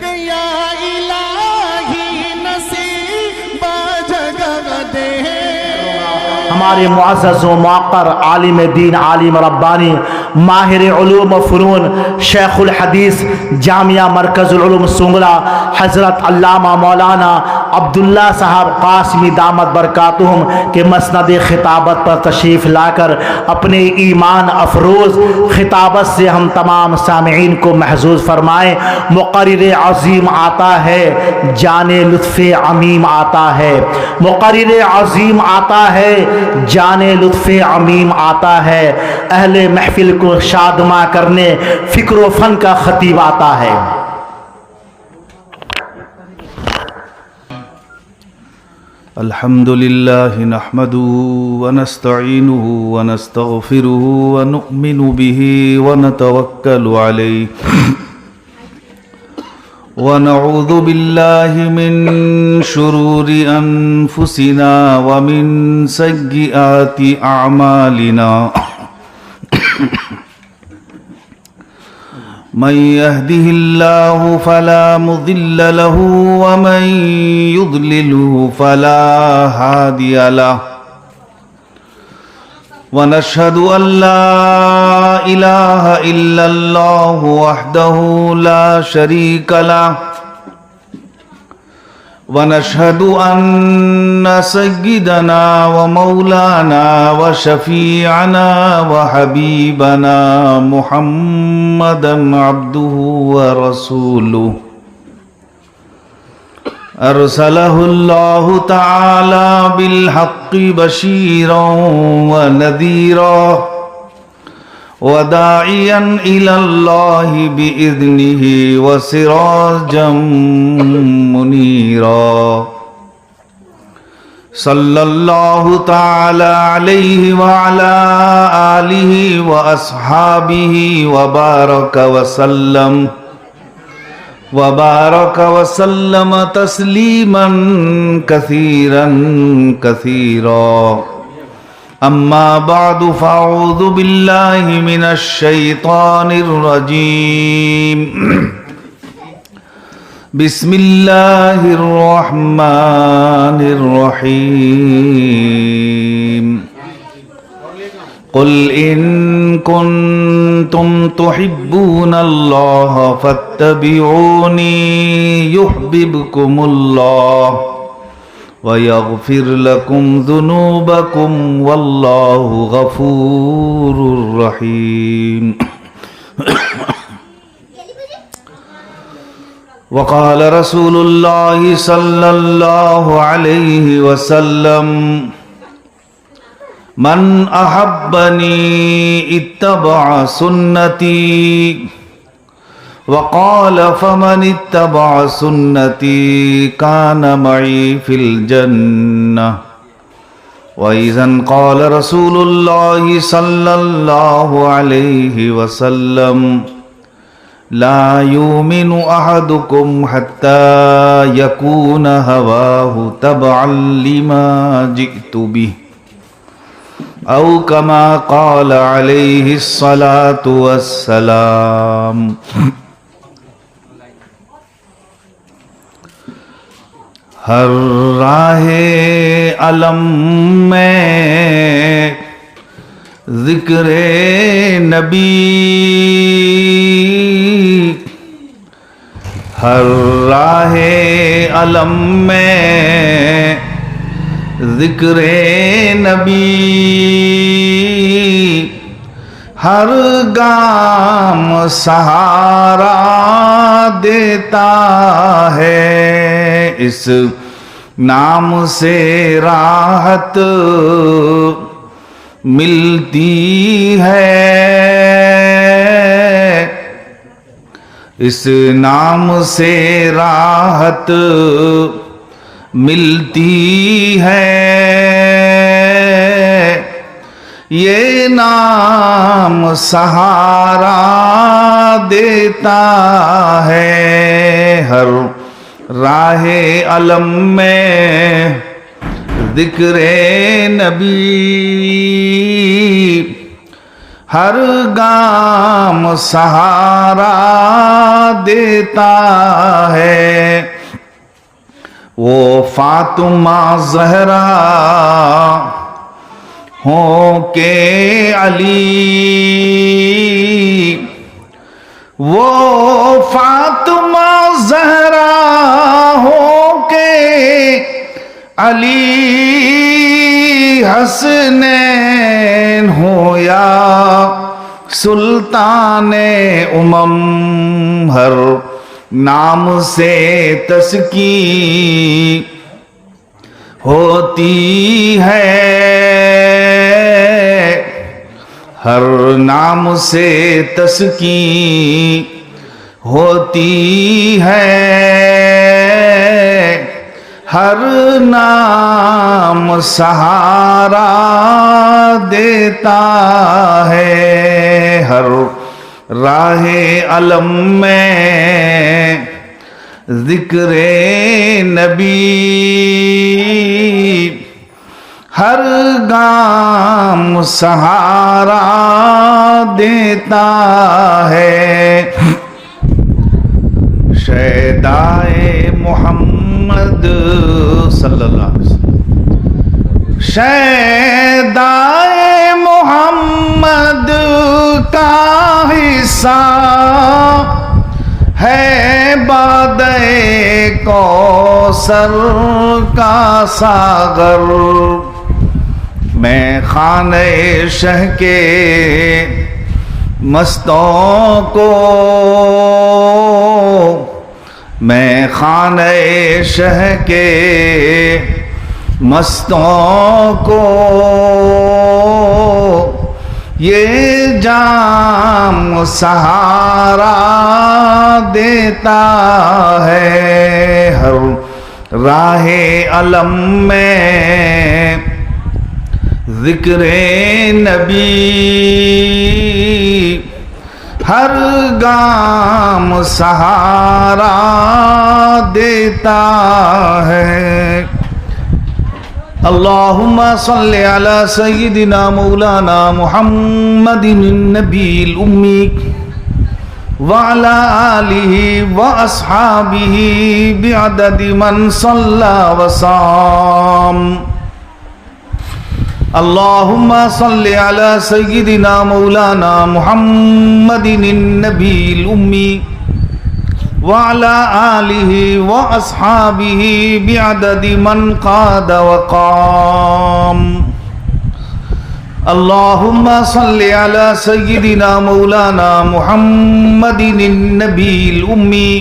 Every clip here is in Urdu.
کہ یا الہی نصیب جگہ دے. ہمارے معزز و موقر عالم دین، عالم ربانی، ماہر علوم و فنون، شیخ الحدیث جامعہ مرکز العلوم سنگلا حضرت علامہ مولانا عبداللہ صاحب قاسمی دامت برکاتہم کے مسند خطابت پر تشریف لا کر اپنے ایمان افروز خطابت سے ہم تمام سامعین کو محظوظ فرمائیں. مقرر عظیم آتا ہے، جان لطف عمیم آتا ہے. مقرر عظیم آتا ہے، جان لطف عمیم آتا ہے. اہل محفل کو شادماں کرنے فکر و فن کا خطیب آتا ہے. الحمد لله نحمده ونستعينه ونستغفره ونؤمن به ونتوكل عليه ونعوذ بالله من شرور أنفسنا ومن سيئات أعمالنا من يهده الله فلا مضل له ومن يضلله فلا هادي له ونشهد أن لا إله إلا الله وحده لا شريك له ونشهد أن سيدنا ومولانا وشفيعنا وحبيبنا محمدا عبده ورسوله أرسله الله تعالى بالحق بشيرا ونذيرا وداعيا إلى الله بإذنه وسراجا منيرا صلى الله تعالى عليه وعلى آله وأصحابه وبارك وسلم تسليما كثيرا كثيرا. أما بعد فأعوذ بالله من الشيطان الرجيم. بسم الله الرحمن الرحيم. قل إن كنتم تحبون الله فاتبعوني يحببكم الله ويغفر لكم ذنوبكم والله غفور رحيم. وقال رسول الله صلى الله عليه وسلم من أحبني اتبع سنتي وقال فمن اتبع سنتي كان معي في الجنة. وإذا قال رسول الله صلى الله عليه وسلم لا يؤمن أحدكم حتى يكون هواه تبعا لما جئت به أو كما قال عليه الصلاة والسلام. ہر راہ علم میں ذکر نبی، ہر راہ علم میں ذکر نبی، ہر گام سہارا دیتا ہے. اس نام سے راحت ملتی ہے، اس نام سے راحت ملتی ہے. یہ نام سہارا دیتا ہے. ہر راہ علم میں ذکر نبی، ہر گام سہارا دیتا ہے. وہ فاطمہ زہرا ہو کے علی، وہ فاطمہ زہرا ہو کے علی، حسنین ہو یا سلطان ہر نام سے تزکی ہوتی ہے، ہر نام سے تزکی ہوتی ہے، ہر نام سہارا دیتا ہے. ہر راہ علم میں ذکر نبی، ہر گام سہارا دیتا ہے. شیدائے محمد صلی اللہ علیہ وسلم، شیدائے محمد کا حصہ ہے بادئ کوثر کا ساغر. میں خانہ شہ کے مستوں کو، میں خانہ شہ کے مستوں کو یہ جام سہارا دیتا ہے. ہر راہ علم میں ذکر نبی، ہر گام سہارا دیتا ہے. اللہم صل علی سیدنا مولانا محمد النبی الامی وعلی آلہ واصحابہ بعدد من صلی وصام. اللہم صل علی سیدنا مولانا محمد النبی الامی وعلى آلہ واصحابہ بعدد من قاد وقام. اللہم صل علی سیدنا مولانا محمد النبی الامی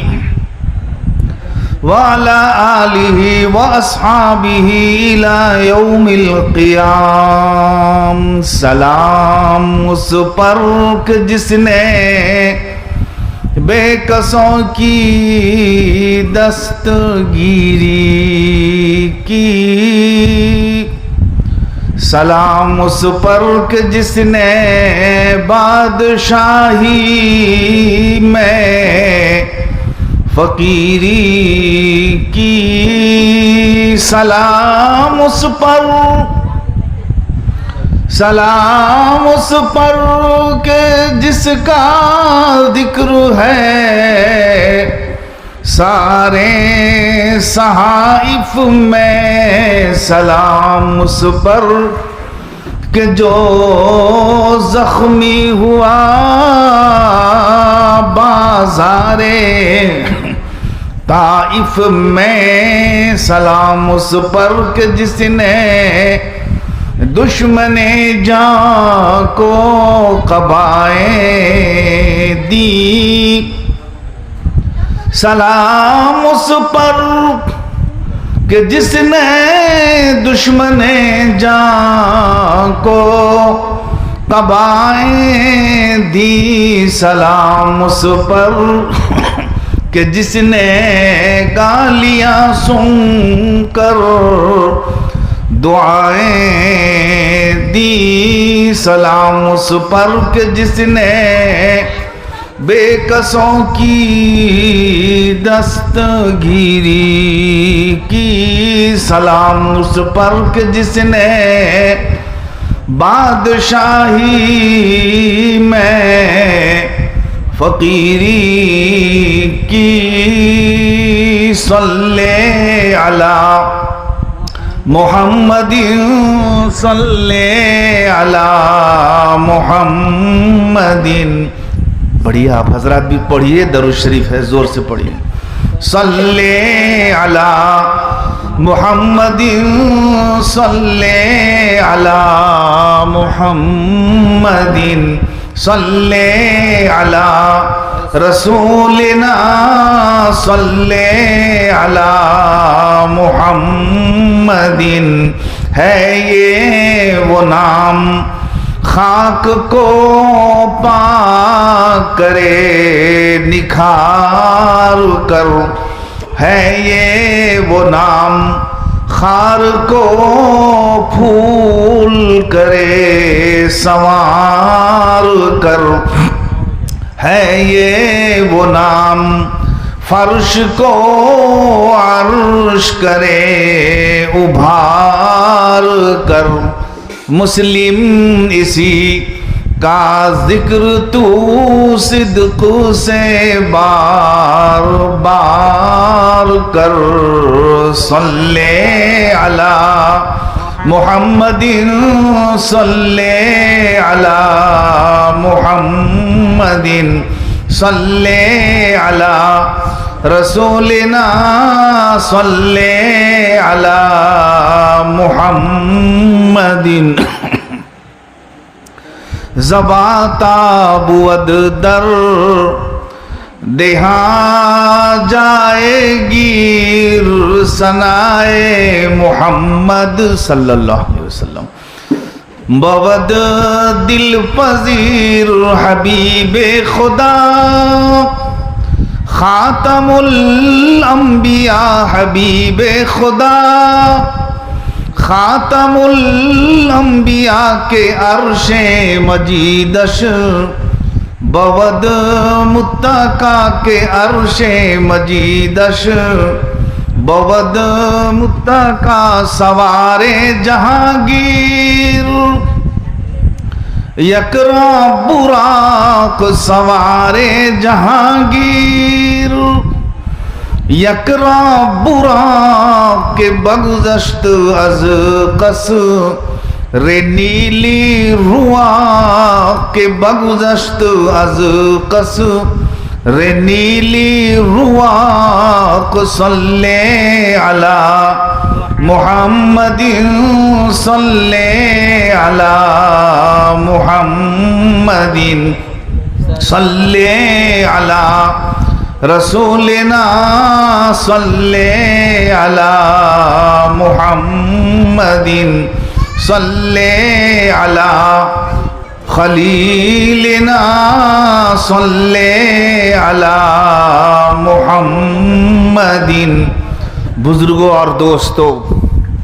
وعلى آلہ واصحابہ الى یوم القیام. سلام اس پر کہ جس نے بے کسوں کی دستگیری کی، سلام اس پر کہ جس نے بادشاہی میں فقیری کی، سلام اس پر، سلام اس پر کہ جس کا ذکر ہے سارے صحائف میں، سلام اس پر کہ جو زخمی ہوا بازار طائف میں، سلام اس پر کہ جس نے دشمن جان کو قبائیں دی، سلام اس پر کہ جس نے دشمن جان کو قبائیں دی، سلام اس پر کہ جس نے گالیاں سن کر دعائیں دی، سلام اس پر کہ جس نے بے کسوں کی دستگیری کی، سلام اس پر کہ جس نے بادشاہی میں فقیری کی صلی علی محمد صلی علی محمد. پڑھیے آپ حضرات بھی پڑھیے، درود شریف ہے، زور سے پڑھیے. صلی علی محمد صلی علی محمد صلی علی رسولنا صلی علی محمد. ہے یہ وہ نام خاک کو پاک کرے نکھار کر. ہے یہ وہ نام خار کو پھول کرے سنوار کر. ہے یہ وہ نام فرش کو عرش کرے ابھار کر. مسلم اسی کا ذکر تو صدق سے بار بار کر. صلی علی محمد صلی علی محمد صلی علی رسولنا صلی علی محمد. زباں تابود در دہاں جائے گیر ثنائے محمد صلی اللہ علیہ وسلم. بود دل پذیر حبیب خدا خاتم الانبیاء حبیب خدا. خاتم الانبیاء کے عرش مجیدش بود متقی کے عرش مجیدش بود متقی سوار جہانگیر. یکرا براق سوار جہانگیر. یکرا براق کے بگذشت از قص رے نیلی روا کے بگذشت از قص رے نیلی روا. صلی علی محمد صلی علی محمد صلی علی رسولنا صلی علی محمد صلی علی خلیلنا صلی علی محمد. بزرگوں اور دوستوں،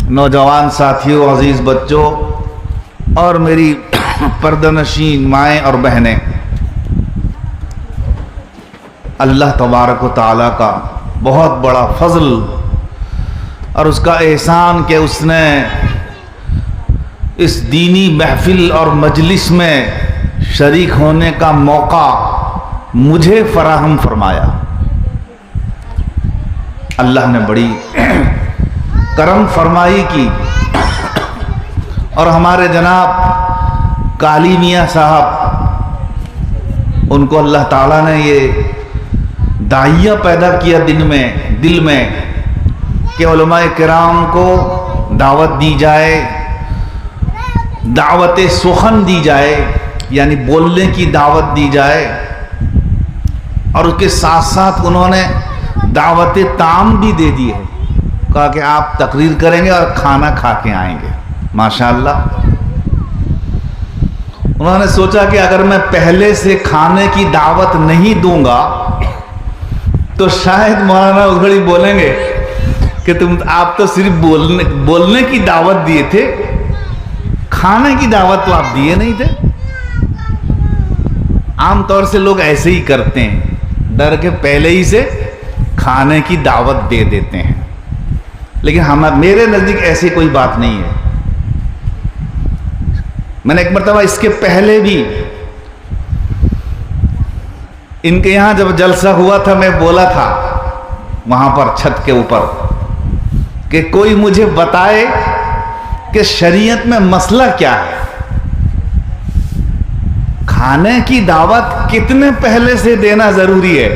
نوجوان ساتھیوں، عزیز بچوں اور میری پردہ نشین مائیں اور بہنیں، اللہ تبارک و تعالیٰ کا بہت بڑا فضل اور اس کا احسان کہ اس نے اس دینی محفل اور مجلس میں شریک ہونے کا موقع مجھے فراہم فرمایا. اللہ نے بڑی کرم فرمائی کی اور ہمارے جناب کالی میاں صاحب، ان کو اللہ تعالیٰ نے یہ داعیہ پیدا کیا دل میں کہ علماء کرام کو دعوت دی جائے، دعوت سخن دی جائے، یعنی بولنے کی دعوت دی جائے، اور اس کے ساتھ ساتھ انہوں نے دعوت طعام بھی دے دی ہے. کہا کہ آپ تقریر کریں گے اور کھانا کھا کے آئیں گے. ماشاءاللہ. انہوں نے سوچا کہ اگر میں پہلے سے کھانے کی دعوت نہیں دوں گا تو شاید مولانا ادھڑی بولیں گے کہ آپ تو صرف بولنے کی دعوت دیے تھے، کھانے کی دعوت تو آپ دیے نہیں تھے. عام طور سے لوگ ایسے ہی کرتے ہیں، ڈر کے پہلے ہی سے کھانے کی دعوت دے دیتے ہیں. لیکن میرے نزدیک ایسی کوئی بات نہیں ہے. میں نے ایک مرتبہ اس کے پہلے بھی ان کے یہاں جب جلسہ ہوا تھا میں بولا تھا وہاں پر چھت کے اوپر کہ کوئی مجھے بتائے کہ شریعت میں مسئلہ کیا ہے، کھانے کی دعوت کتنے پہلے سے دینا ضروری ہے،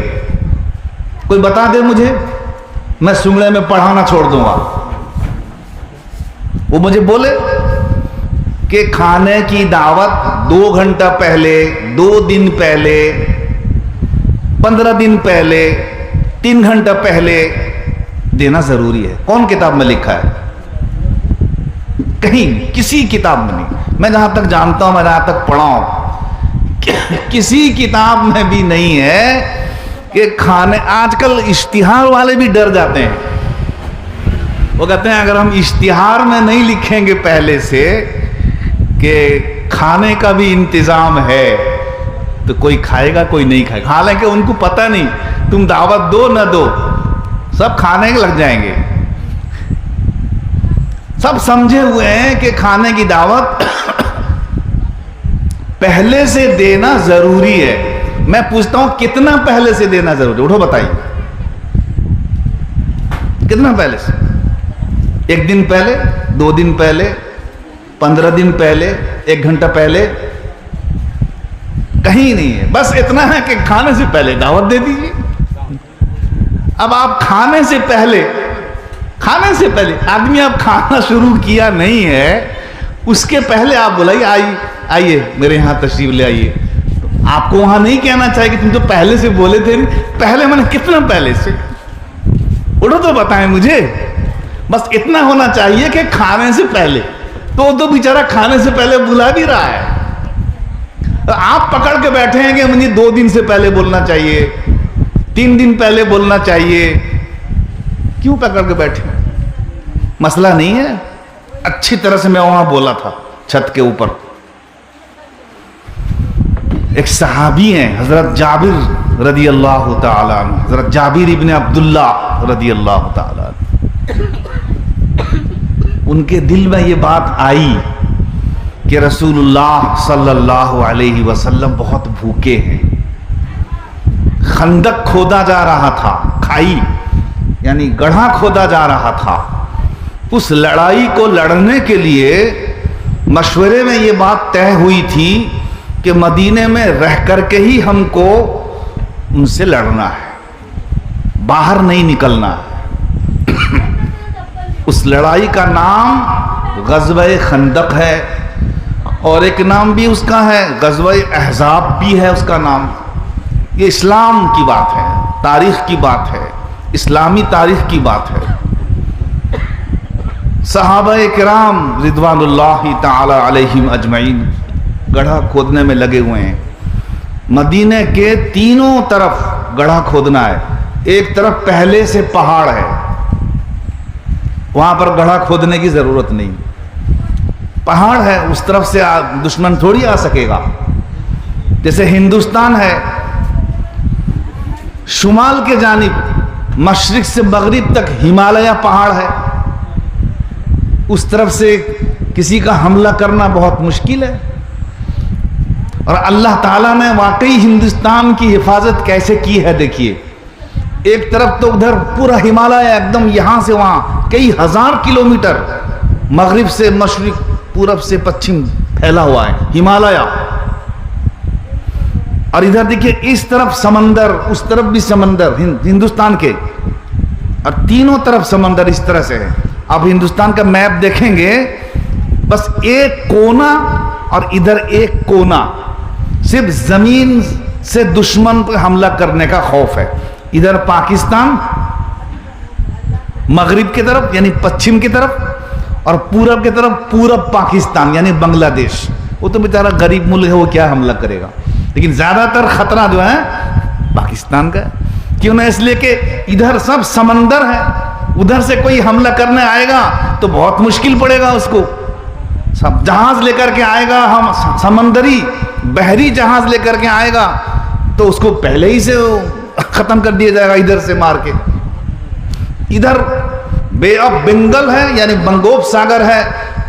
کوئی بتا دے مجھے، میں سنگڑے میں پڑھانا چھوڑ دوں گا۔ وہ مجھے بولے کہ کھانے کی دعوت 2 گھنٹہ پہلے، 2 دن پہلے، 15 دن پہلے، 3 گھنٹہ پہلے دینا ضروری ہے۔ کون کتاب میں لکھا ہے؟ کہیں کسی کتاب میں نہیں، میں جہاں تک جانتا ہوں، میں جہاں تک پڑھا ہوں، کسی کتاب میں بھی نہیں ہے کہ کھانے، آج کل اشتہار والے بھی ڈر جاتے ہیں، وہ کہتے ہیں اگر ہم اشتہار میں نہیں لکھیں گے پہلے سے کہ کھانے کا بھی انتظام ہے تو کوئی کھائے گا کوئی نہیں کھائے گا، حالانکہ ان کو پتہ نہیں تم دعوت دو نہ دو سب کھانے کے لگ جائیں گے۔ سب سمجھے ہوئے ہیں کہ کھانے کی دعوت پہلے سے دینا ضروری ہے۔ میں پوچھتا ہوں کتنا پہلے سے دینا ضروری ہے؟ اٹھو بتائیے، کتنا پہلے سے؟ 1 دن پہلے، 2 دن پہلے، 15 دن پہلے، 1 گھنٹہ پہلے؟ کہیں نہیں ہے، بس اتنا ہے کہ کھانے سے پہلے دعوت دے دیجیے۔ اب آپ کھانے سے پہلے آدمی آپ کھانا شروع کیا نہیں ہے، اس کے پہلے آپ بلائیے آئیے میرے یہاں تشریف لے آئیے، آپ کو وہاں نہیں کہنا چاہیے کہ تم تو پہلے سے بولے تھے۔ پہلے میں نے کتنا پہلے سے؟ اٹھو تو بتائیں مجھے، بس اتنا ہونا چاہیے کہ کھانے سے پہلے، تو بیچارہ کھانے سے پہلے بلا بھی رہا ہے، آپ پکڑ کے بیٹھے ہیں کہ مجھے 2 دن سے پہلے بولنا چاہیے، 3 دن پہلے بولنا چاہیے، کیوں پکڑ کے بیٹھے؟ مسئلہ نہیں ہے، اچھی طرح سے میں وہاں بولا تھا چھت کے اوپر۔ ایک صحابی ہیں حضرت جابر رضی اللہ تعالیٰ عنہ، حضرت جابر ابن عبداللہ رضی اللہ تعالیٰ عنہ، ان کے دل میں یہ بات آئی کہ رسول اللہ صلی اللہ علیہ وسلم بہت بھوکے ہیں، خندق کھودا جا رہا تھا، کھائی یعنی گڑھا کھودا جا رہا تھا، اس لڑائی کو لڑنے کے لیے مشورے میں یہ بات طے ہوئی تھی کہ مدینے میں رہ کر کے ہی ہم کو ان سے لڑنا ہے، باہر نہیں نکلنا ہے۔ اس لڑائی کا نام غزوہ خندق ہے، اور ایک نام بھی اس کا ہے غزوہ احزاب بھی ہے اس کا نام۔ یہ اسلام کی بات ہے، تاریخ کی بات ہے، اسلامی تاریخ کی بات ہے۔ صحابہ کرام رضوان اللہ تعالی علیہم اجمعین گڑھا کھودنے میں لگے ہوئے ہیں۔ مدینے کے تینوں طرف گڑھا کھودنا ہے، ایک طرف پہلے سے پہاڑ ہے، وہاں پر گڑھا کھودنے کی ضرورت نہیں، پہاڑ ہے، اس طرف سے دشمن تھوڑی آ سکے گا۔ جیسے ہندوستان ہے، شمال کے جانب مشرق سے مغرب تک ہمالیہ پہاڑ ہے، اس طرف سے کسی کا حملہ کرنا بہت مشکل ہے۔ اور اللہ تعالیٰ نے واقعی ہندوستان کی حفاظت کیسے کی ہے دیکھیے، ایک طرف تو ادھر پورا ہمالیہ ایک دم یہاں سے وہاں کئی ہزار کلومیٹر، مغرب سے مشرق، پورب سے پچھم پھیلا ہوا ہے ہمالیہ، اور ادھر دیکھیے اس طرف سمندر، اس طرف بھی سمندر ہندوستان کے، اور تینوں طرف سمندر اس طرح سے ہے۔ اب ہندوستان کا میپ دیکھیں گے، بس ایک کونا اور ادھر ایک کونا، صرف زمین سے دشمن پر حملہ کرنے کا خوف ہے۔ ادھر پاکستان مغرب کی طرف یعنی پچھم کی طرف، اور پورب کی طرف پورب پاکستان یعنی بنگلہ دیش، وہ تو بیچارہ غریب ملک ہے، وہ کیا حملہ کرے گا، لیکن زیادہ تر خطرہ جو ہے پاکستان کا ہے۔ کیوں نہ؟ اس لیے کہ ادھر سب سمندر ہے، ادھر سے کوئی حملہ کرنے آئے گا تو بہت مشکل پڑے گا اس کو، سب جہاز لے کر کے آئے گا، ہم سمندری بحری جہاز لے کر کے آئے گا تو اس کو پہلے ہی سے ختم کر دیا جائے گا ادھر سے مار کے۔ ادھر بے آف بنگال ہے یعنی بنگوپ ساگر ہے،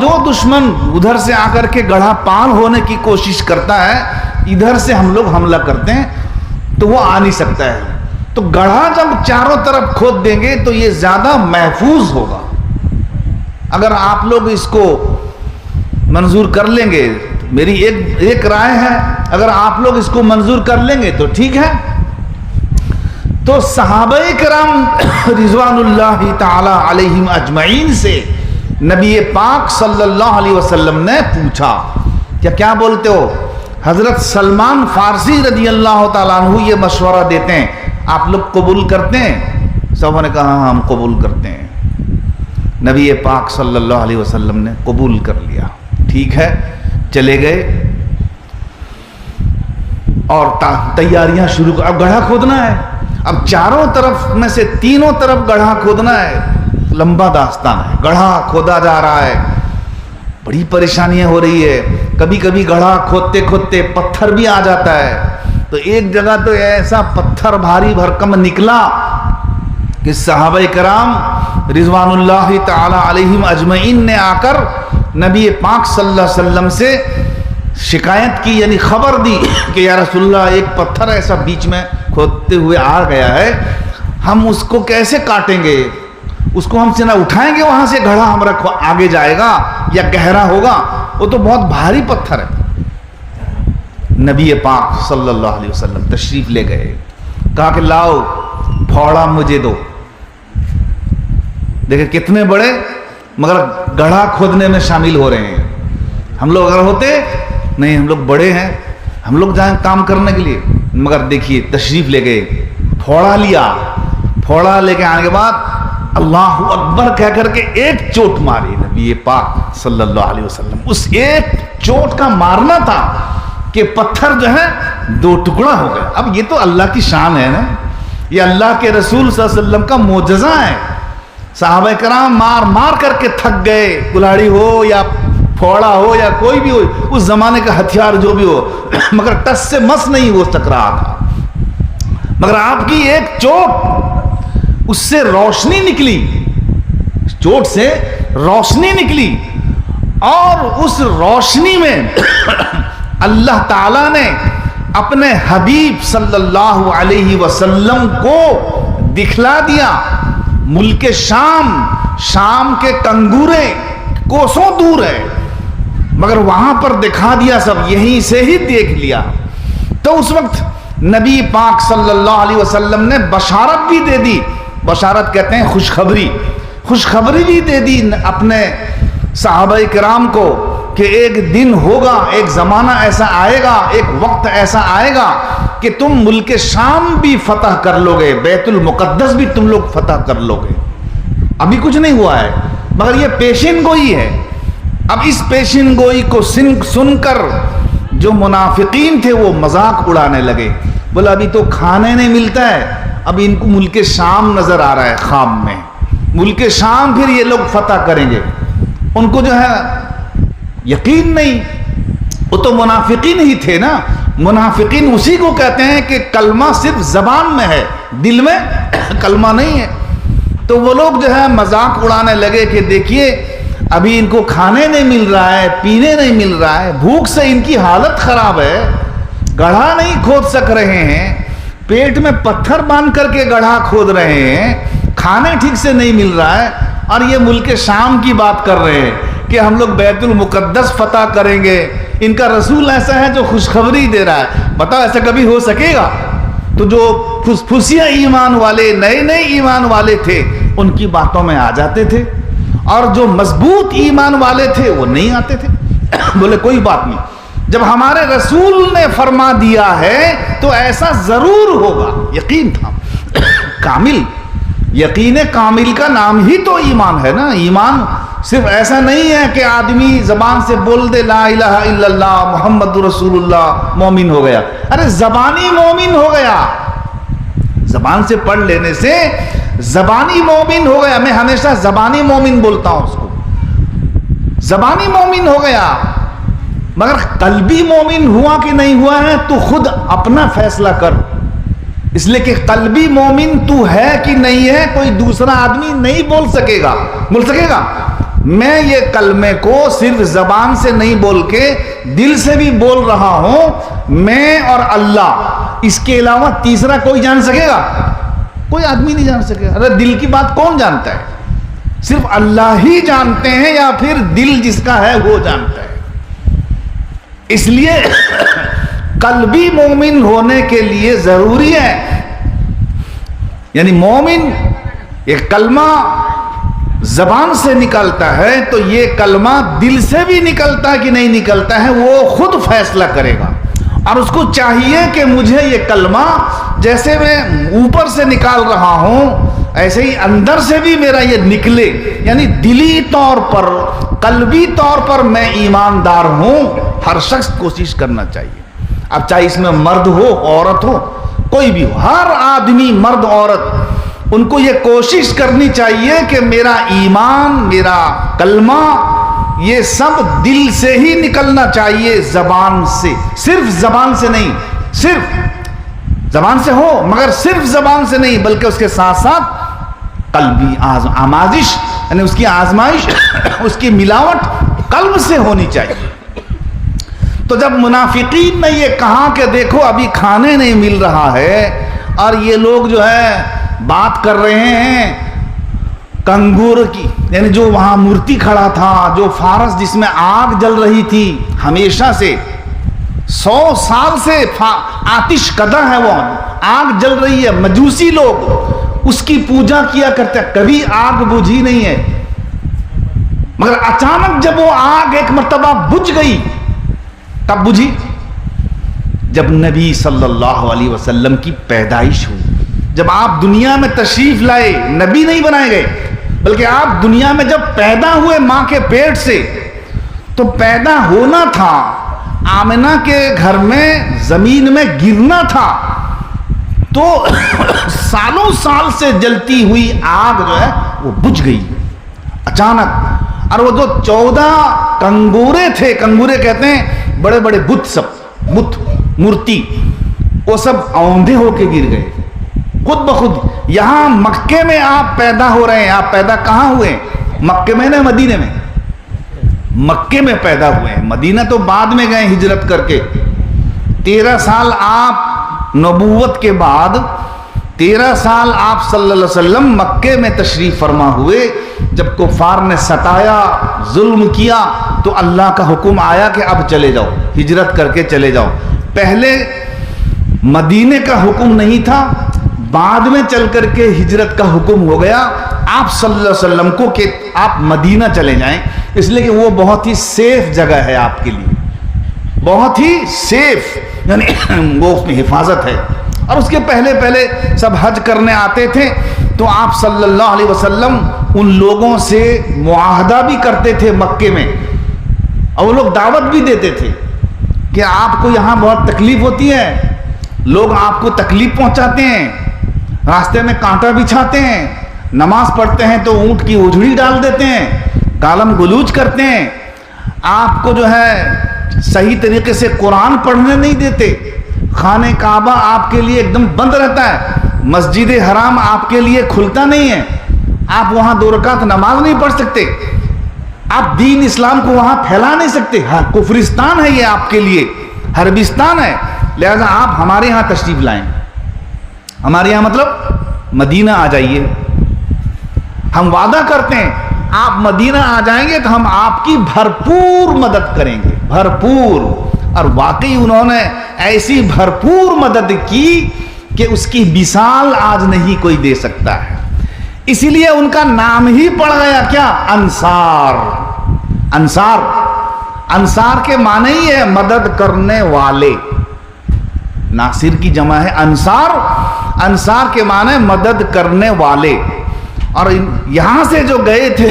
جو دشمن ادھر سے آ کر کے گڑھا پان ہونے کی کوشش کرتا ہے، ادھر سے ہم لوگ حملہ کرتے ہیں تو وہ آ نہیں سکتا ہے. تو گڑھا جب چاروں طرف کھود دیں گے تو یہ زیادہ محفوظ ہوگا. اگر آپ لوگ اس کو منظور کر لیں گے، میری ایک رائے ہے، اگر آپ لوگ اس کو منظور کر لیں گے تو ٹھیک ہے. تو صحابہ کرام رضوان اللہ تعالی علیہم اجمعین سے نبی پاک صلی اللہ علیہ وسلم نے پوچھا کیا بولتے ہو؟ حضرت سلمان فارسی رضی اللہ تعالیٰ عنہ یہ مشورہ دیتے ہیں، آپ لوگ قبول کرتے ہیں؟ سب نے کہا ہاں ہم قبول کرتے ہیں. نبی پاک صلی اللہ علیہ وسلم نے قبول کر لیا. ٹھیک ہے، چلے گئے اور تیاریاں شروع کر. اب گڑھا کھودنا ہے، اب چاروں طرف میں سے تینوں طرف گڑھا کھودنا ہے. لمبا داستان ہے، گڑھا کھودا جا رہا ہے، بڑی پریشانیاں ہو رہی ہے. کبھی کبھی گڑھا کھودتے کھودتے پتھر بھی آ جاتا ہے. تو ایک جگہ تو ایسا پتھر بھاری بھرکم نکلا کہ صحابہ کرام رضوان اللہ تعالی علیہم اجمعین نے آ کر نبی پاک صلی اللہ علیہ وسلم سے شکایت کی، یعنی خبر دی کہ یا رسول اللہ ایک پتھر ایسا بیچ میں کھودتے ہوئے آ گیا ہے، ہم اس کو کیسے کاٹیں گے؟ اس کو ہم سے نہ اٹھائیں گے، وہاں سے گڑھا ہمارا آگے جائے گا یا گہرا ہوگا، وہ تو بہت بھاری پتھر ہے. نبی پاک صلی اللہ علیہ وسلم تشریف لے گئے، کہا کہ لاؤ پھوڑا مجھے دو. دیکھیں کتنے بڑے، مگر گڑھا کھودنے میں شامل ہو رہے ہیں. ہم لوگ اگر ہوتے نہیں، ہم لوگ بڑے ہیں، ہم لوگ جائیں کام کرنے کے لیے، مگر دیکھیے تشریف لے گئے، پھوڑا لیا. پھوڑا لے کے آنے کے بعد اللہ اکبر کہہ کر کے ایک چوٹ ماری نبی پاک صلی اللہ علیہ وسلم. اس ایک چوٹ کا مارنا تھا کہ پتھر جو ہے دو ٹکڑا ہو گیا. اب یہ تو اللہ کی شان ہے نا، یہ اللہ کے رسول صلی اللہ علیہ وسلم کا معجزہ ہے. صحابہ کرام مار مار کر کے تھک گئے، کلاڑی ہو یا پھوڑا ہو یا کوئی بھی ہو، اس زمانے کا ہتھیار جو بھی ہو، مگر ٹس سے مس نہیں ہو سک رہا تھا. مگر آپ کی ایک چوٹ، اس سے روشنی نکلی، چوٹ سے روشنی نکلی، اور اس روشنی میں اللہ تعالی نے اپنے حبیب صلی اللہ علیہ وسلم کو دکھلا دیا. ملک شام کے کنگورے کوسوں دور ہے، مگر وہاں پر دکھا دیا، سب یہیں سے ہی دیکھ لیا. تو اس وقت نبی پاک صلی اللہ علیہ وسلم نے بشارت بھی دے دی. بشارت کہتے ہیں خوشخبری بھی دے دی اپنے صحابہ کرام کو کہ ایک دن ہوگا، ایک زمانہ ایسا آئے گا، ایک وقت ایسا آئے گا کہ تم ملک شام بھی فتح کر لو گے، بیت المقدس بھی تم لوگ فتح کر لو گے. ابھی کچھ نہیں ہوا ہے، مگر یہ پیشین گوئی ہے. اب اس پیشین گوئی کو سن کر جو منافقین تھے وہ مذاق اڑانے لگے. بولا ابھی تو کھانے نہیں ملتا ہے، اب ان کو ملک شام نظر آ رہا ہے خواب میں، ملک شام پھر یہ لوگ فتح کریں گے. ان کو جو ہے یقین نہیں، وہ تو منافقین ہی تھے نا. منافقین اسی کو کہتے ہیں کہ کلمہ صرف زبان میں ہے، دل میں کلمہ نہیں ہے. تو وہ لوگ جو ہے مذاق اڑانے لگے کہ دیکھیے ابھی ان کو کھانے نہیں مل رہا ہے، پینے نہیں مل رہا ہے، بھوک سے ان کی حالت خراب ہے، گڑھا نہیں کھود سک رہے ہیں، پیٹ میں پتھر باندھ کر کے گڑھا کھود رہے ہیں، کھانے ٹھیک سے نہیں مل رہا ہے، اور یہ ملک شام کی بات کر رہے ہیں کہ ہم لوگ بیت المقدس فتح کریں گے. ان کا رسول ایسا ہے جو خوشخبری دے رہا ہے. بتاؤ ایسا کبھی ہو سکے گا؟ تو جو پھسیا ایمان والے، نئے ایمان والے تھے، ان کی باتوں میں آ جاتے تھے، اور جو مضبوط ایمان والے تھے وہ نہیں آتے تھے. بولے کوئی بات نہیں، جب ہمارے رسول نے فرما دیا ہے تو ایسا ضرور ہوگا. یقین تھا کامل. یقین کامل کا نام ہی تو ایمان ہے نا. ایمان صرف ایسا نہیں ہے کہ آدمی زبان سے بول دے لا الہ الا اللہ محمد رسول اللہ، مومن ہو گیا. ارے زبانی مومن ہو گیا، زبان سے پڑھ لینے سے زبانی مومن ہو گیا. میں ہمیشہ زبانی مومن بولتا ہوں اس کو، زبانی مومن ہو گیا. مگر قلبی مومن ہوا کہ نہیں ہوا ہے تو خود اپنا فیصلہ کر. اس لیے کہ قلبی مومن تو ہے کہ نہیں ہے کوئی دوسرا آدمی نہیں بول سکے گا. میں یہ کلمے کو صرف زبان سے نہیں بول کے دل سے بھی بول رہا ہوں، میں اور اللہ، اس کے علاوہ تیسرا کوئی جان سکے گا؟ کوئی آدمی نہیں جان سکے گا۔ ارے دل کی بات کون جانتا ہے؟ صرف اللہ ہی جانتے ہیں، یا پھر دل جس کا ہے وہ جانتا ہے۔ اس لیے قلبی مومن ہونے کے لیے ضروری ہے، یعنی مومن یہ کلمہ زبان سے نکلتا ہے تو یہ کلمہ دل سے بھی نکلتا ہے کہ نہیں نکلتا ہے، وہ خود فیصلہ کرے گا۔ اور اس کو چاہیے کہ مجھے یہ کلمہ جیسے میں اوپر سے نکال رہا ہوں ایسے ہی اندر سے بھی میرا یہ نکلے، یعنی دلی طور پر، قلبی طور پر میں ایماندار ہوں۔ ہر شخص کوشش کرنا چاہیے، اب چاہے اس میں مرد ہو عورت ہو کوئی بھی ہو، ہر آدمی مرد عورت، ان کو یہ کوشش کرنی چاہیے کہ میرا ایمان، میرا کلمہ یہ سب دل سے ہی نکلنا چاہیے، زبان سے، صرف زبان سے نہیں، صرف زبان سے ہو مگر صرف زبان سے نہیں، بلکہ اس کے ساتھ ساتھ قلبی آمازش، یعنی اس کی آزمائش، اس کی ملاوٹ قلب سے ہونی چاہیے۔ تو جب منافقین نے یہ کہا کہ دیکھو ابھی کھانے نہیں مل رہا ہے اور یہ لوگ جو ہے بات کر رہے ہیں کنگور کی، یعنی جو وہاں مورتی کھڑا تھا، جو فارس جس میں آگ جل رہی تھی ہمیشہ سے، 100 سال سے آتش کدہ ہے، وہ آگ جل رہی ہے، مجوسی لوگ اس کی پوجا کیا کرتے ہیں، کبھی آگ بجھی نہیں ہے، مگر اچانک جب وہ آگ ایک مرتبہ بجھ گئی، کب بجھی؟ جب نبی صلی اللہ علیہ وسلم کی پیدائش ہوئی، جب آپ دنیا میں تشریف لائے، نبی نہیں بنائے گئے بلکہ آپ دنیا میں جب پیدا ہوئے ماں کے پیٹ سے، تو پیدا ہونا تھا، آمنہ کے گھر میں زمین میں گرنا تھا، تو سالوں سال سے جلتی ہوئی آگ جو ہے وہ بجھ گئی اچانک۔ اور وہ جو 14 کنگورے تھے، کنگورے کہتے ہیں بڑے بڑے بت، سب بت مورتی، وہ سب اوندھے ہو کے گر گئے خود بخود۔ یہاں مکے میں آپ پیدا ہو رہے ہیں، آپ پیدا کہاں ہوئے؟ مکے میں نہ مدینے میں؟ مکے میں پیدا ہوئے ہیں، مدینہ تو بعد میں گئے ہجرت کر کے۔ 13 سال آپ نبوت کے بعد، 13 سال آپ صلی اللہ علیہ وسلم مکے میں تشریف فرما ہوئے۔ جب کفار نے ستایا، ظلم کیا، تو اللہ کا حکم آیا کہ اب چلے جاؤ، ہجرت کر کے چلے جاؤ۔ پہلے مدینے کا حکم نہیں تھا، بعد میں چل کر کے ہجرت کا حکم ہو گیا آپ صلی اللہ علیہ وسلم کو کہ آپ مدینہ چلے جائیں، اس لیے کہ وہ بہت ہی سیف جگہ ہے آپ کے لیے، بہت ہی سیف، یعنی وہ اس میں حفاظت ہے۔ اور اس کے پہلے سب حج کرنے آتے تھے تو آپ صلی اللہ علیہ وسلم ان لوگوں سے معاہدہ بھی کرتے تھے مکے میں، اور وہ لوگ دعوت بھی دیتے تھے کہ آپ کو یہاں بہت تکلیف ہوتی ہے، لوگ آپ کو تکلیف پہنچاتے ہیں، راستے میں کانٹا بچھاتے ہیں، نماز پڑھتے ہیں تو اونٹ کی اجڑی ڈال دیتے ہیں، گالم گلوچ کرتے ہیں، آپ کو جو ہے صحیح طریقے سے قرآن پڑھنے نہیں دیتے، خانہ کعبہ آپ کے لیے ایک دم بند رہتا ہے، مسجد حرام آپ کے لیے کھلتا نہیں ہے، آپ وہاں 2 رکعت نماز نہیں پڑھ سکتے، آپ دین اسلام کو وہاں پھیلا نہیں سکتے، کفرستان ہے یہ آپ کے لیے، حربستان ہے، لہذا آپ ہمارے ہاں تشریف لائیں، ہمارے یہاں مطلب مدینہ آ جائیے، ہم وعدہ کرتے ہیں آپ مدینہ آ جائیں گے تو ہم آپ کی بھرپور مدد کریں گے، بھرپور۔ اور واقعی انہوں نے ایسی بھرپور مدد کی کہ اس کی مثال آج نہیں کوئی دے سکتا ہے، اسی لیے ان کا نام ہی پڑ گیا کیا؟ انصار۔ انصار، انصار کے معنی ہی ہے مدد کرنے والے، ناصر کی جمع ہے انصار، انصار کے معنی مدد کرنے والے۔ اور یہاں سے جو گئے تھے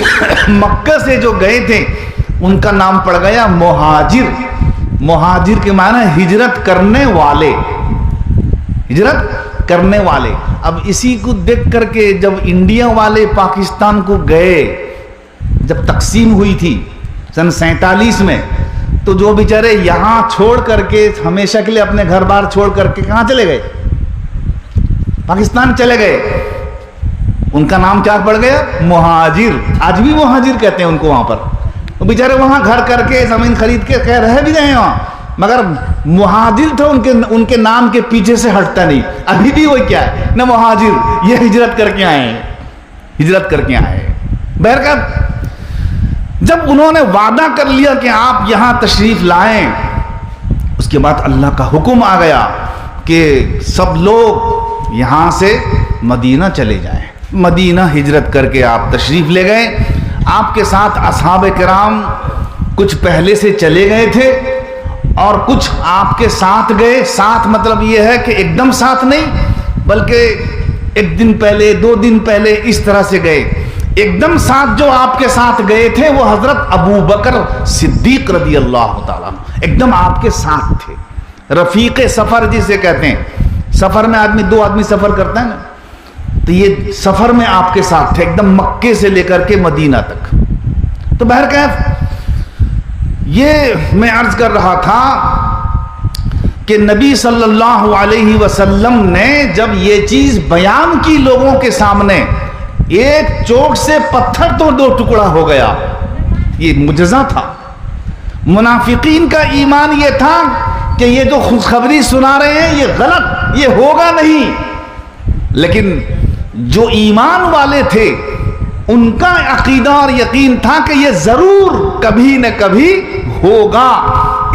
مکہ سے جو گئے تھے ان کا نام پڑ گیا مہاجر۔ مہاجر کے معنی ہجرت کرنے والے، ہجرت کرنے والے۔ اب اسی کو دیکھ کر کے جب انڈیا والے پاکستان کو گئے، جب تقسیم ہوئی تھی سن 47 میں، تو جو بیچارے یہاں چھوڑ کر کے ہمیشہ کے لیے اپنے گھر بار چھوڑ کر کے کہاں چلے گئے؟ پاکستان چلے گئے۔ ان کا نام کیا پڑ گیا؟ مہاجر. آج بھی مہاجر کہتے ہیں ان کو وہاں پر. وہ بیچارے وہاں گھر کر کے زمین خرید کے رہ بھی گئے ہیں وہاں, مگر مہاجر تھا ان کے نام کے پیچھے سے ہٹتا نہیں. ابھی بھی وہی کیا ہے نہ مہاجر, یہ ہجرت کر کے آئے ہیں, ہجرت کر کے آئے ہیں. بہرکیف جب انہوں نے وعدہ کر لیا کہ آپ یہاں تشریف لائیں, اس کے بعد اللہ کا حکم آ گیا کہ سب لوگ یہاں سے مدینہ چلے جائیں. مدینہ ہجرت کر کے آپ تشریف لے گئے. آپ کے ساتھ اصحاب کرام کچھ پہلے سے چلے گئے تھے اور کچھ آپ کے ساتھ گئے. ساتھ مطلب یہ ہے کہ ایک دم ساتھ نہیں, بلکہ ایک دن پہلے 2 دن پہلے اس طرح سے گئے. ایک دم ساتھ جو آپ کے ساتھ گئے تھے وہ حضرت ابو بکر صدیق رضی اللہ تعالیٰ ایک دم آپ کے ساتھ تھے. رفیق سفر جسے کہتے ہیں, سفر میں 2 آدمی سفر کرتا ہے نا, تو یہ سفر میں آپ کے ساتھ تھے ایک دم مکے سے لے کر کے مدینہ تک. تو بہرکیف یہ میں عرض کر رہا تھا کہ نبی صلی اللہ علیہ وسلم نے جب یہ چیز بیان کی لوگوں کے سامنے, ایک چوٹ سے پتھر تو 2 ٹکڑا ہو گیا. یہ معجزہ تھا. منافقین کا ایمان یہ تھا کہ یہ جو خوشخبری سنا رہے ہیں یہ غلط, یہ ہوگا نہیں. لیکن جو ایمان والے تھے ان کا عقیدہ اور یقین تھا کہ یہ ضرور کبھی نہ کبھی ہوگا,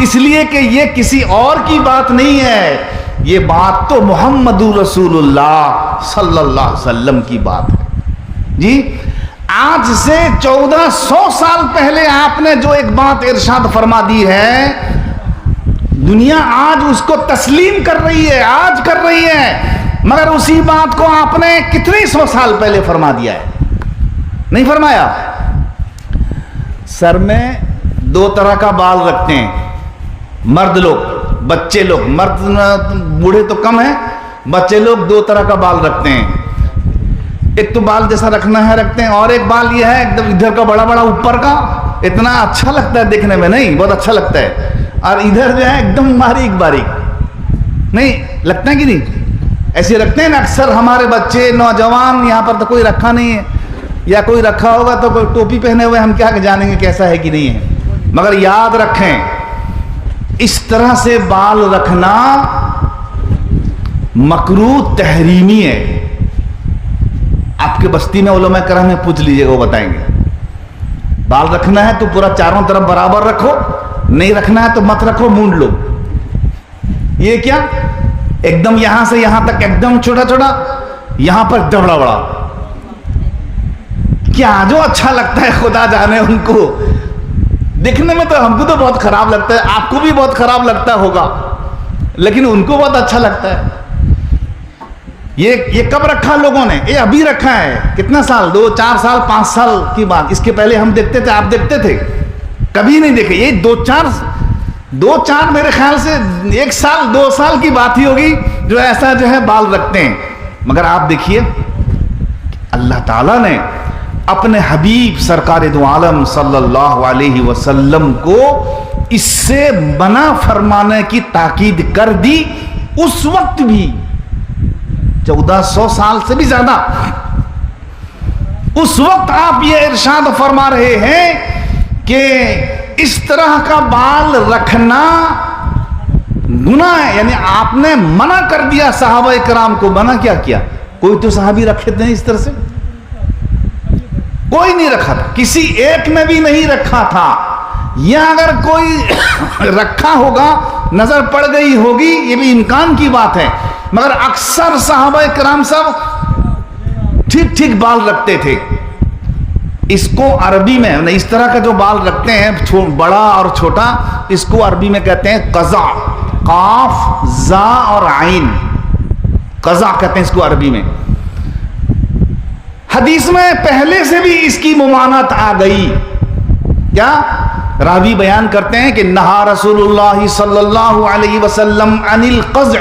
اس لیے کہ یہ کسی اور کی بات نہیں ہے, یہ بات تو محمد رسول اللہ صلی اللہ علیہ وسلم کی بات ہے. جی آج سے 1400 سال پہلے آپ نے جو ایک بات ارشاد فرما دی ہے, دنیا آج اس کو تسلیم کر رہی ہے, آج کر رہی ہے, مگر اسی بات کو آپ نے کتنے 100 سال پہلے فرما دیا ہے؟ نہیں فرمایا. سر میں 2 طرح کا بال رکھتے ہیں مرد لوگ, بچے لوگ, مرد بوڑھے تو کم ہیں, بچے لوگ 2 طرح کا بال رکھتے ہیں. ایک تو بال جیسا رکھنا ہے رکھتے ہیں, اور ایک بال یہ ہے ایک دم ادھر کا بڑا بڑا اوپر کا, اتنا اچھا لگتا ہے دیکھنے میں, نہیں بہت اچھا لگتا ہے, اور ادھر جو ہے ایک دم باریک باریک, نہیں لگتا ہے کہ نہیں؟ ایسے رکھتے ہیں نا اکثر ہمارے بچے نوجوان. یہاں پر تو کوئی رکھا نہیں ہے, یا کوئی رکھا ہوگا تو کوئی ٹوپی پہنے ہوئے, ہم کیا جانیں گے کیسا ہے کہ نہیں ہے. مگر یاد رکھیں اس طرح سے بال رکھنا مکروہ تحریمی ہے. آپ کے بستی میں علماء کرام میں پوچھ لیجئے گا, وہ بتائیں گے. بال رکھنا ہے تو پورا چاروں طرف برابر رکھو, نہیں رکھنا ہے تو مت رکھو, مونڈ لو. یہ کیا ایک دم یہاں سے یہاں تک ایک دم چھوٹا چھوٹا, یہاں پر بڑا بڑا, کیا جو اچھا لگتا ہے خدا جانے ان کو. دیکھنے میں تو ہم کو تو بہت خراب لگتا ہے, آپ کو بھی بہت خراب لگتا ہوگا, لیکن ان کو بہت اچھا لگتا ہے. یہ کب رکھا لوگوں نے؟ یہ ابھی رکھا ہے. کتنا سال؟ 2 4 سال 5 سال کی بات. اس کے پہلے ہم دیکھتے تھے, آپ دیکھتے تھے؟ کبھی نہیں دیکھے. یہ 2 4 میرے خیال سے 1 سال 2 سال کی بات ہی ہوگی جو ایسا جو ہے بال رکھتے ہیں. مگر آپ دیکھیے اللہ تعالیٰ نے اپنے حبیب سرکار دو عالم صلی اللہ علیہ وسلم کو اس سے منع فرمانے کی تاکید کر دی. اس وقت بھی 1400 سال سے بھی زیادہ, اس وقت آپ یہ ارشاد فرما رہے ہیں کہ اس طرح کا بال رکھنا گناہ ہے. یعنی آپ نے منع کر دیا صحابہ کرام کو. منع کیا کیا؟ کوئی تو صحابی رکھے تھے اس طرح سے؟ کوئی نہیں رکھا تھا, کسی ایک نے بھی نہیں رکھا تھا. یا اگر کوئی رکھا ہوگا, نظر پڑ گئی ہوگی, یہ بھی امکان کی بات ہے, مگر اکثر صحابہ کرام سب ٹھیک ٹھیک بال رکھتے تھے. اس کو عربی میں اس طرح کا جو بال رکھتے ہیں بڑا اور چھوٹا, اس کو عربی میں کہتے ہیں قزع. قاف زا اور عین, قزع کہتے ہیں اس کو عربی میں. حدیث میں پہلے سے بھی اس کی ممانعت آ گئی. کیا راوی بیان کرتے ہیں کہ نہا رسول اللہ صلی اللہ علیہ وسلم عن القزع,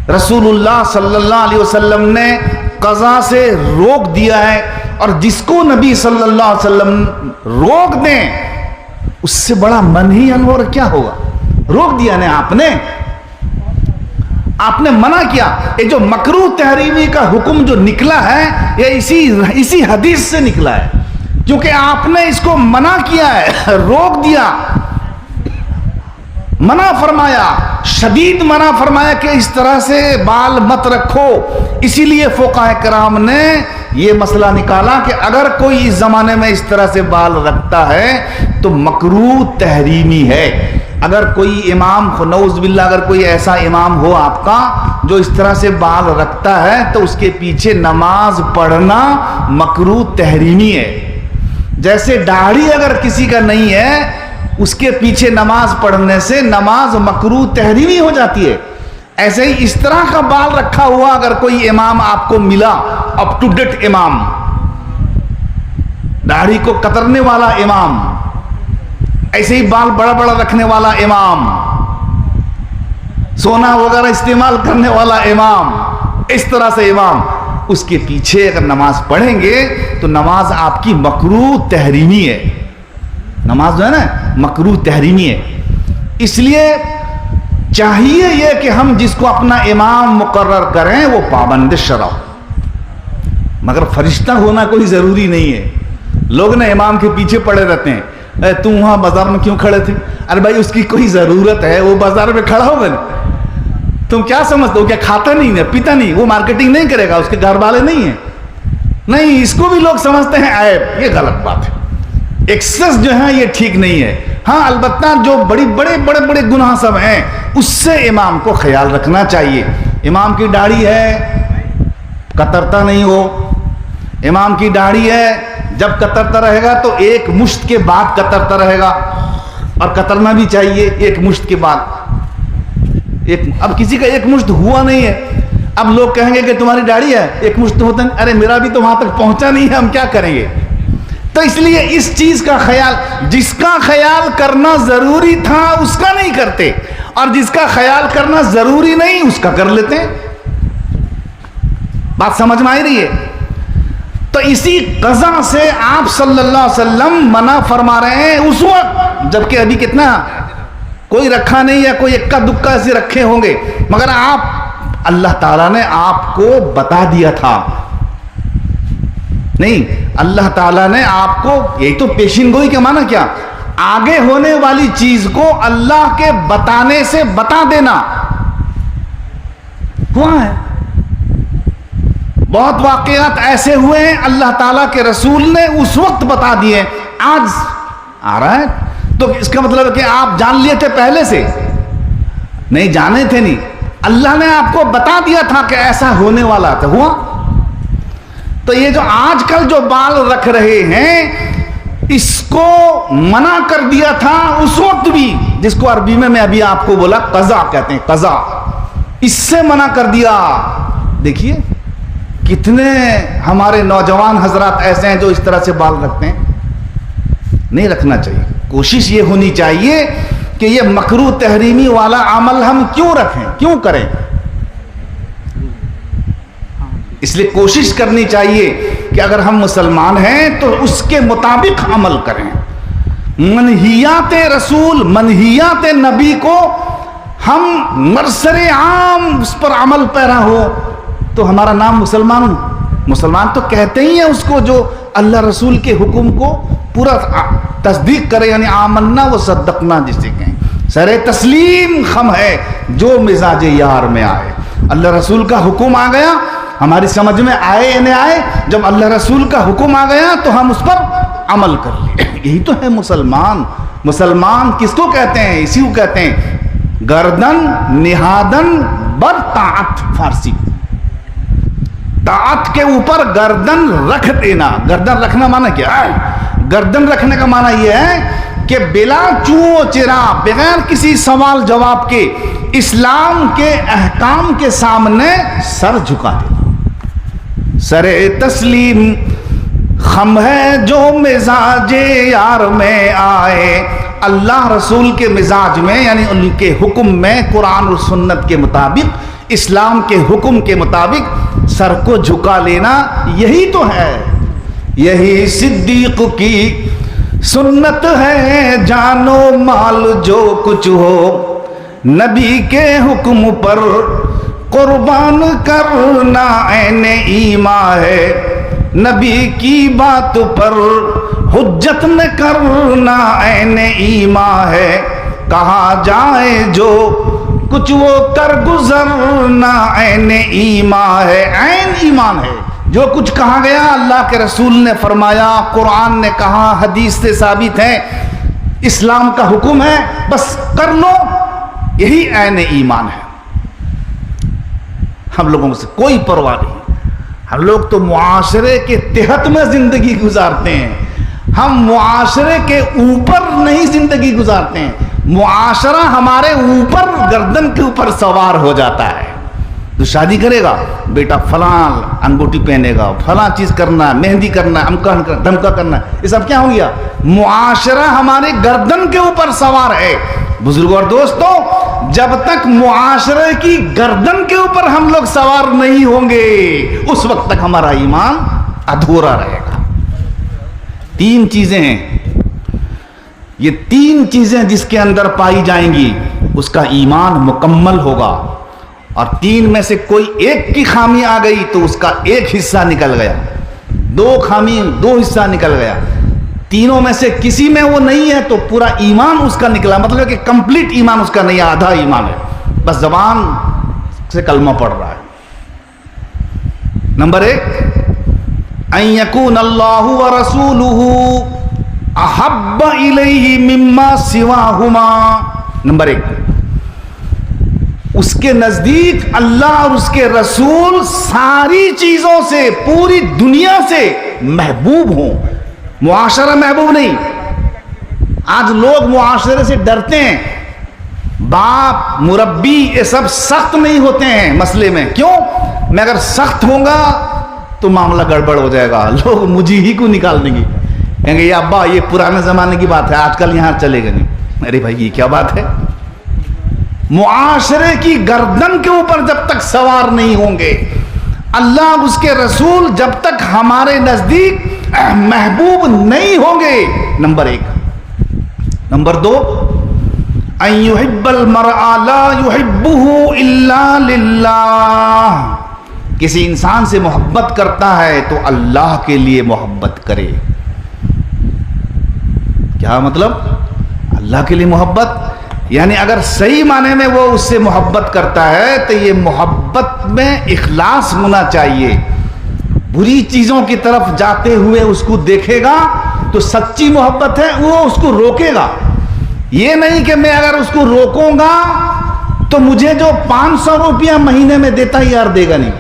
رسول اللہ صلی اللہ علیہ وسلم نے قزع سے روک دیا ہے. اور جس کو نبی صلی اللہ علیہ وسلم روک دیں اس سے بڑا منہی اور کیا ہوگا. روک دیا نا آپ نے. آپ نے منع کیا. یہ جو مکروہ تحریمی کا حکم جو نکلا ہے یہ اسی حدیث سے نکلا ہے, کیونکہ آپ نے اس کو منع کیا ہے, روک دیا, منع فرمایا, شدید منع فرمایا کہ اس طرح سے بال مت رکھو. اسی لیے فقہاء کرام نے یہ مسئلہ نکالا کہ اگر کوئی اس زمانے میں اس طرح سے بال رکھتا ہے تو مکروہ تحریمی ہے. اگر کوئی امام, نعوذ باللہ, اگر کوئی ایسا امام ہو آپ کا جو اس طرح سے بال رکھتا ہے تو اس کے پیچھے نماز پڑھنا مکروہ تحریمی ہے. جیسے داڑھی اگر کسی کا نہیں ہے اس کے پیچھے نماز پڑھنے سے نماز مکروہ تحریمی ہو جاتی ہے. ایسے ہی اس طرح کا بال رکھا ہوا اگر کوئی امام آپ کو ملا, اپ ٹو ڈیٹ امام, داڑھی کو کترنے والا امام, ایسے ہی بال بڑا بڑا رکھنے والا امام, سونا وغیرہ استعمال کرنے والا امام, اس طرح سے امام, اس کے پیچھے اگر نماز پڑھیں گے تو نماز آپ کی مکروہ تحریمی ہے. نماز جو ہے نا مکروہ تحریمی ہے. اس لیے چاہیے یہ کہ ہم جس کو اپنا امام مقرر کریں وہ پابند شرع, مگر فرشتہ ہونا کوئی ضروری نہیں ہے. لوگ نا امام کے پیچھے پڑے رہتے ہیں, تم وہاں بازار میں کیوں کھڑے تھے؟ ارے بھائی اس کی کوئی ضرورت ہے, وہ بازار میں کھڑا ہوگا نا, تم کیا سمجھتے ہو؟ کیا کھاتا نہیں ہے, پیتا نہیں, وہ مارکیٹنگ نہیں کرے گا, اس کے گھر والے نہیں ہیں. نہیں, اس کو بھی لوگ سمجھتے ہیں عیب. یہ غلط بات ہے. ایکسس جو ہے یہ ٹھیک نہیں ہے. ہاں البتہ جو بڑے گناہ سب ہیں اس سے امام کو خیال رکھنا چاہیے. امام کی داڑھی ہے, کترتا نہیں ہو. امام کی داڑھی ہے, جب کترتا رہے گا تو ایک مشت کے بعد کترتا رہے گا, اور کترنا بھی چاہیے ایک مشت کے بعد. اب کسی کا ایک مشت ہوا نہیں ہے, اب لوگ کہیں گے کہ تمہاری داڑھی ہے, ایک مشت ہوتا نہیں. ارے میرا بھی تو وہاں تک پہنچا نہیں ہے, ہم کیا کریں گے؟ تو اس لیے اس چیز کا خیال, جس کا خیال کرنا ضروری تھا اس کا نہیں کرتے, اور جس کا خیال کرنا ضروری نہیں اس کا کر لیتے ہیں. بات سمجھ میں آئی رہی ہے؟ تو اسی قضا سے آپ صلی اللہ علیہ وسلم منع فرما رہے ہیں اس وقت, جبکہ ابھی کتنا کوئی رکھا نہیں ہے, کوئی اکا دکا ایسے رکھے ہوں گے, مگر آپ, اللہ تعالیٰ نے آپ کو بتا دیا تھا. نہیں, اللہ تعالیٰ نے آپ کو, یہی تو پیشین گوئی کے معنی کیا, آگے ہونے والی چیز کو اللہ کے بتانے سے بتا دینا ہوا ہے. بہت واقعات ایسے ہوئے ہیں اللہ تعالیٰ کے رسول نے اس وقت بتا دیے. آج آ رہا ہے تو اس کا مطلب ہے کہ آپ جان لیے تھے پہلے سے؟ نہیں جانے تھے, نہیں, اللہ نے آپ کو بتا دیا تھا کہ ایسا ہونے والا تھا, ہوا. تو یہ جو آج کل جو بال رکھ رہے ہیں اس کو منع کر دیا تھا اس وقت بھی, جس کو عربی میں ابھی آپ کو بولا قضا کہتے ہیں, قضا, اس سے منع کر دیا. دیکھیے کتنے ہمارے نوجوان حضرات ایسے ہیں جو اس طرح سے بال رکھتے ہیں. نہیں رکھنا چاہیے. کوشش یہ ہونی چاہیے کہ یہ مکروہ تحریمی والا عمل ہم کیوں رکھیں, کیوں کریں. اس لیے کوشش کرنی چاہیے کہ اگر ہم مسلمان ہیں تو اس کے مطابق عمل کریں. منہیات رسول, منہیات نبی کو ہم مرسر عام اس پر عمل پیرا ہو تو ہمارا نام مسلمان. مسلمان تو کہتے ہی ہیں اس کو جو اللہ رسول کے حکم کو پورا تصدیق کرے, یعنی آمنا و صدقنا جسے کہیں. سر تسلیم خم ہے جو مزاج یار میں آئے. اللہ رسول کا حکم آ گیا, ہماری سمجھ میں آئے یا نہیں آئے, جب اللہ رسول کا حکم آ گیا تو ہم اس پر عمل کر لیں. یہی تو ہے مسلمان. مسلمان کس کو کہتے ہیں؟ اسی کو کہتے ہیں گردن نہادن بر طاعت. فارسی طاعت کے اوپر گردن رکھ دینا. گردن رکھنا معنی کیا ہے؟ گردن رکھنے کا معنی یہ ہے کہ بلا چوں و چرا, بغیر کسی سوال جواب کے اسلام کے احکام کے سامنے سر جھکا دینا. سر تسلیم خم ہے جو مزاج یار میں آئے. اللہ رسول کے مزاج میں, یعنی ان کے حکم میں, قرآن اور سنت کے مطابق, اسلام کے حکم کے مطابق سر کو جھکا لینا, یہی تو ہے. یہی صدیق کی سنت ہے, جانو مال جو کچھ ہو نبی کے حکم پر قربان کرنا عین ایمان ہے، نبی کی بات پر حجت نہ کرنا عین ایمان ہے، کہا جائے جو کچھ وہ کر گزرنا عین ایمان ہے۔ عین ایمان ہے، جو کچھ کہا گیا اللہ کے رسول نے فرمایا، قرآن نے کہا، حدیث سے ثابت ہے، اسلام کا حکم ہے، بس کر لو، یہی عین ایمان ہے۔ ہم لوگوں سے کوئی پرواہ نہیں، ہم لوگ تو معاشرے کے تحت میں زندگی گزارتے ہیں، ہم معاشرے کے اوپر نہیں زندگی گزارتے ہیں، معاشرہ ہمارے اوپر، گردن کے اوپر سوار ہو جاتا ہے۔ تو شادی کرے گا بیٹا فلاں انگوٹھی پہنے گا، فلاں چیز کرنا ہے، مہندی کرنا ہے، امکان دھمکا کرنا ہے، یہ سب کیا ہو گیا؟ معاشرہ ہمارے گردن کے اوپر سوار ہے۔ بزرگوں اور دوستوں، جب تک معاشرے کی گردن کے اوپر ہم لوگ سوار نہیں ہوں گے، اس وقت تک ہمارا ایمان ادھورا رہے گا۔ تین چیزیں ہیں، یہ تین چیزیں جس کے اندر پائی جائیں گی اس کا ایمان مکمل ہوگا، اور تین میں سے کوئی ایک کی خامی آ گئی تو اس کا ایک حصہ نکل گیا، دو حصہ نکل گیا، تینوں میں سے کسی میں وہ نہیں ہے تو پورا ایمان اس کا نکلا، مطلب کہ کمپلیٹ ایمان اس کا نہیں، آدھا ایمان ہے، بس زبان سے کلمہ پڑھ رہا ہے۔ نمبر ایک، ان یکون اللہ ورسولہ احب الیہ مما سواہما۔ نمبر ایک، اس کے نزدیک اللہ اور اس کے رسول ساری چیزوں سے، پوری دنیا سے محبوب ہوں، معاشرہ محبوب نہیں۔ آج لوگ معاشرے سے ڈرتے ہیں، باپ مربی یہ سب سخت نہیں ہوتے ہیں مسئلے میں، کیوں؟ میں اگر سخت ہوں گا تو معاملہ گڑبڑ ہو جائے گا، لوگ مجھے ہی کو نکال دیں گے، کہیں گے یہ ابا یہ پرانے زمانے کی بات ہے، آج کل یہاں چلے گا نہیں۔ ارے بھائی یہ کیا بات ہے؟ معاشرے کی گردن کے اوپر جب تک سوار نہیں ہوں گے، اللہ اس کے رسول جب تک ہمارے نزدیک محبوب نہیں ہوں گے، نمبر ایک۔ نمبر دو، ان یحب المرء لا یحبہ الا للہ، کسی انسان سے محبت کرتا ہے تو اللہ کے لیے محبت کرے۔ کیا مطلب؟ اللہ کے لیے محبت، یعنی اگر صحیح معنی میں وہ اس سے محبت کرتا ہے تو یہ محبت میں اخلاص ہونا چاہیے، بری چیزوں کی طرف جاتے ہوئے اس کو دیکھے گا تو سچی محبت ہے، وہ اس کو روکے گا، یہ نہیں کہ میں اگر اس کو روکوں گا تو مجھے جو 500 روپیہ مہینے میں دیتا ہے یار دے گا نہیں،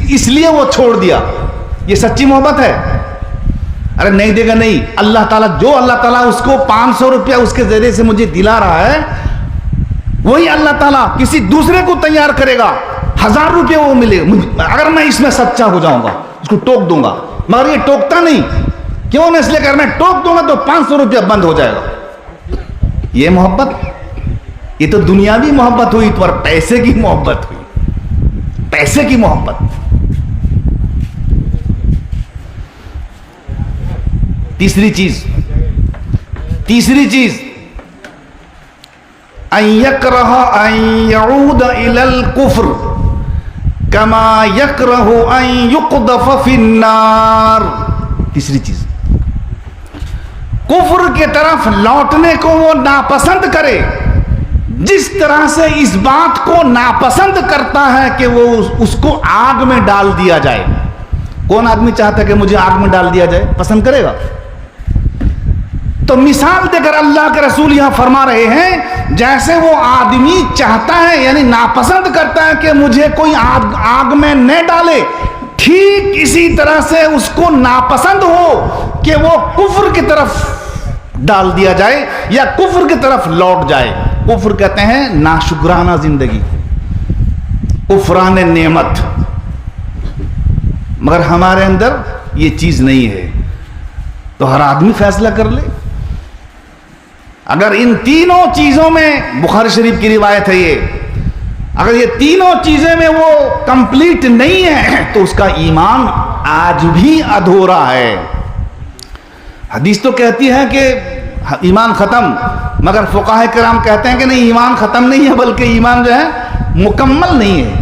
اس لیے وہ چھوڑ دیا، یہ سچی محبت ہے؟ ارے نہیں دے گا نہیں، اللہ تعالیٰ جو اللہ تعالیٰ اس کو 500 روپیہ اس کے ذریعے سے مجھے دلا رہا ہے، وہی اللہ تعالیٰ کسی دوسرے کو تیار کرے گا، 1000 روپیہ وہ ملے گا، اگر میں اس میں سچا ہو جاؤں گا، اس کو ٹوک دوں گا، مگر یہ ٹوکتا نہیں، کیوں؟ میں اس لیے اگر میں ٹوک دوں گا تو 500 روپیہ بند ہو جائے گا۔ یہ محبت، یہ تو دنیاوی محبت ہوئی، پر پیسے کی محبت ہوئی، پیسے کی محبت۔ تیسری چیز، ان یکرہ ان یعود الی الکفر کما یکرہ ان یقذف فی النار۔ تیسری چیز، کفر کی طرف لوٹنے کو وہ ناپسند کرے، جس طرح سے اس بات کو ناپسند کرتا ہے کہ وہ اس کو آگ میں ڈال دیا جائے۔ کون آدمی چاہتا ہے کہ مجھے آگ میں ڈال دیا جائے؟ پسند کرے گا؟ تو مثال دے کر اللہ کے رسول یہاں فرما رہے ہیں، جیسے وہ آدمی چاہتا ہے، یعنی ناپسند کرتا ہے کہ مجھے کوئی آگ میں نہ ڈالے، ٹھیک اسی طرح سے اس کو ناپسند ہو کہ وہ کفر کی طرف ڈال دیا جائے یا کفر کی طرف لوٹ جائے۔ کفر کہتے ہیں ناشکرانہ زندگی، کفران نعمت، مگر ہمارے اندر یہ چیز نہیں ہے، تو ہر آدمی فیصلہ کر لے۔ اگر ان تینوں چیزوں میں، بخاری شریف کی روایت ہے یہ، اگر یہ تینوں چیزیں میں وہ کمپلیٹ نہیں ہے تو اس کا ایمان آج بھی ادھورا ہے۔ حدیث تو کہتی ہے کہ ایمان ختم، مگر فقہاء کرام کہتے ہیں کہ نہیں، ایمان ختم نہیں ہے، بلکہ ایمان جو ہے مکمل نہیں ہے،